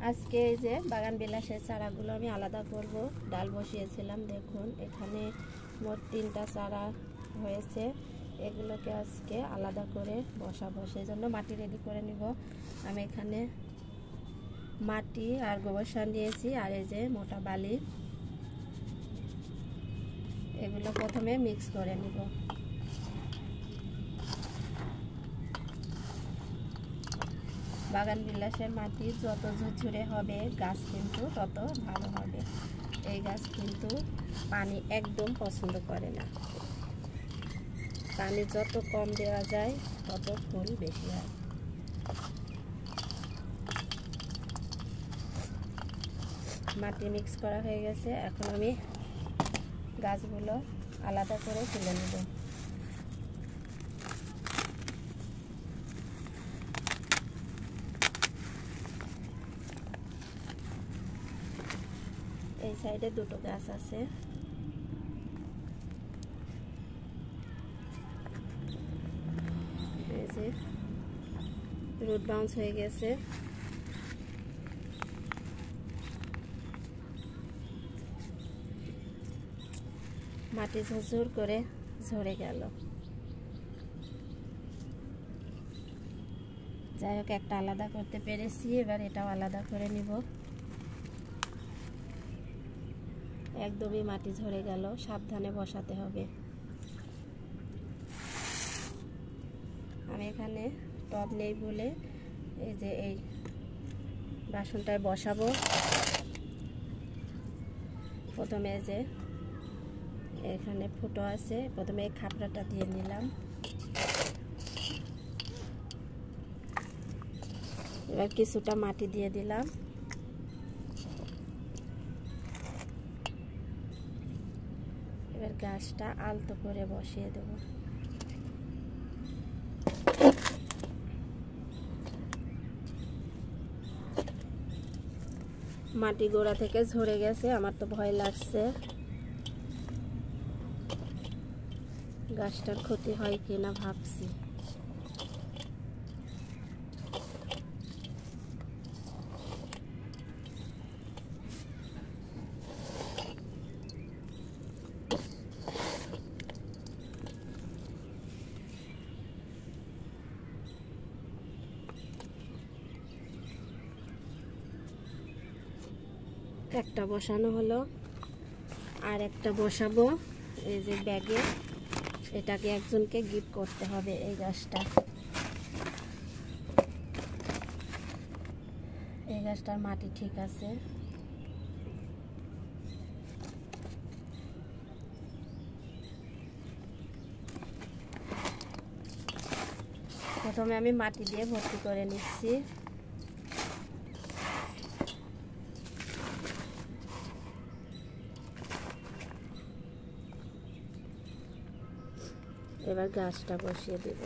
আজকে এই যে বাগান বিলাসের চারাগুলো আমি আলাদা করব। ডাল বসিয়েছিলাম, দেখুন এখানে মোট 3টা চারা হয়েছে। এগুলোকে আজকে আলাদা করে বসাবো, সেই জন্য মাটি রেডি করে নিব। আমি এখানে মাটি আর গোবর সার নিয়েছি, আর এই যে মোটা বালি, এগুলো প্রথমে মিক্স করে নিব। বাগান বিলাসের মাটি যত ঝুরঝুরে হবে গাছ কিন্তু তত ভালো হবে। এই গাছ কিন্তু পানি একদম পছন্দ করে না, পানি যত কম দেওয়া যায় তত ফুল বেশি হয়। মাটি মিক্স করা হয়ে গেছে, এখন আমি গাছগুলো আলাদা করে তুলে নেব। এই সাইডে 2টো গাছ আছে, এই যে রুট বাউন্স হয়ে গেছে। মাটি ঝুরঝুর করে ঝরে গেল। যাই হোক, একটা আলাদা করতে পেরেছি, এবার এটাও আলাদা করে নিব। একদমই মাটি ঝরে গেল, সাবধানে বসাতে হবে। আমি এখানে টব নেই বলে এই যে এই বাসনটায় বসাবো। প্রথমে যে এখানে ফুটো আছে, প্রথমে এই খাপড়াটা দিয়ে নিলাম। এবার কিছুটা মাটি দিয়ে দিলাম। এবার গাছটা আলতো করে বসিয়ে দেব। মাটি গোড়া থেকে ঝরে গেছে, আমার তো ভয় লাগছে গাছটার ক্ষতি হয় কিনা ভাবছি। একটা বসানো হলো, আর একটা বসাবো এই যে ব্যাগে। এটাকে একজনকে গিফট করতে হবে এই গাছটা। এই গাছটার মাটি ঠিক আছে। প্রথমে আমি মাটি দিয়ে ভর্তি করে নিচ্ছি। এবার গাছটা বসিয়ে দেব।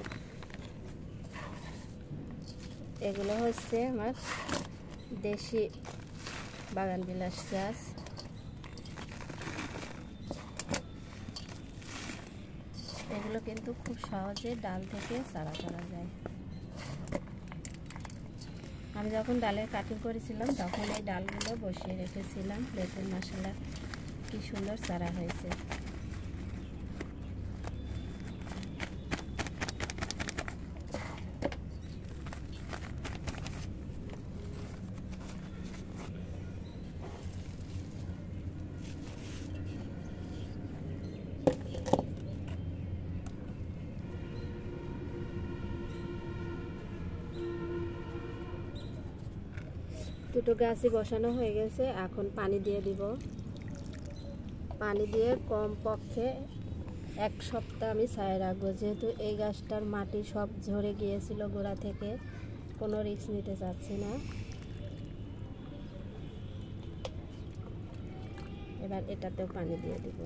এগুলো হচ্ছে আমার দেশি বাগান বিলাস গাছ। এগুলো কিন্তু খুব সহজে ডাল থেকে চারা করা যায়। আমি যখন ডালের কাটিং করেছিলাম তখন এই ডালগুলো বসিয়ে রেখেছিলাম। দেখুন মাশাআল্লাহ কি সুন্দর চারা হয়েছে। দুটো গাছই বসানো হয়ে গেছে, এখন পানি দিয়ে দিব। পানি দিয়ে কমপক্ষে 1 সপ্তাহ আমি ছায়া রাখবো, যেহেতু এই গাছটার মাটি সব ঝরে গিয়েছিল গোড়া থেকে, কোনো রিস্ক নিতে চাচ্ছি না। এবার এটাতেও পানি দিয়ে দিব।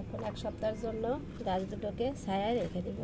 এখন 1 সপ্তাহের জন্য গাছ দুটোকে ছায়ায় রেখে দেব।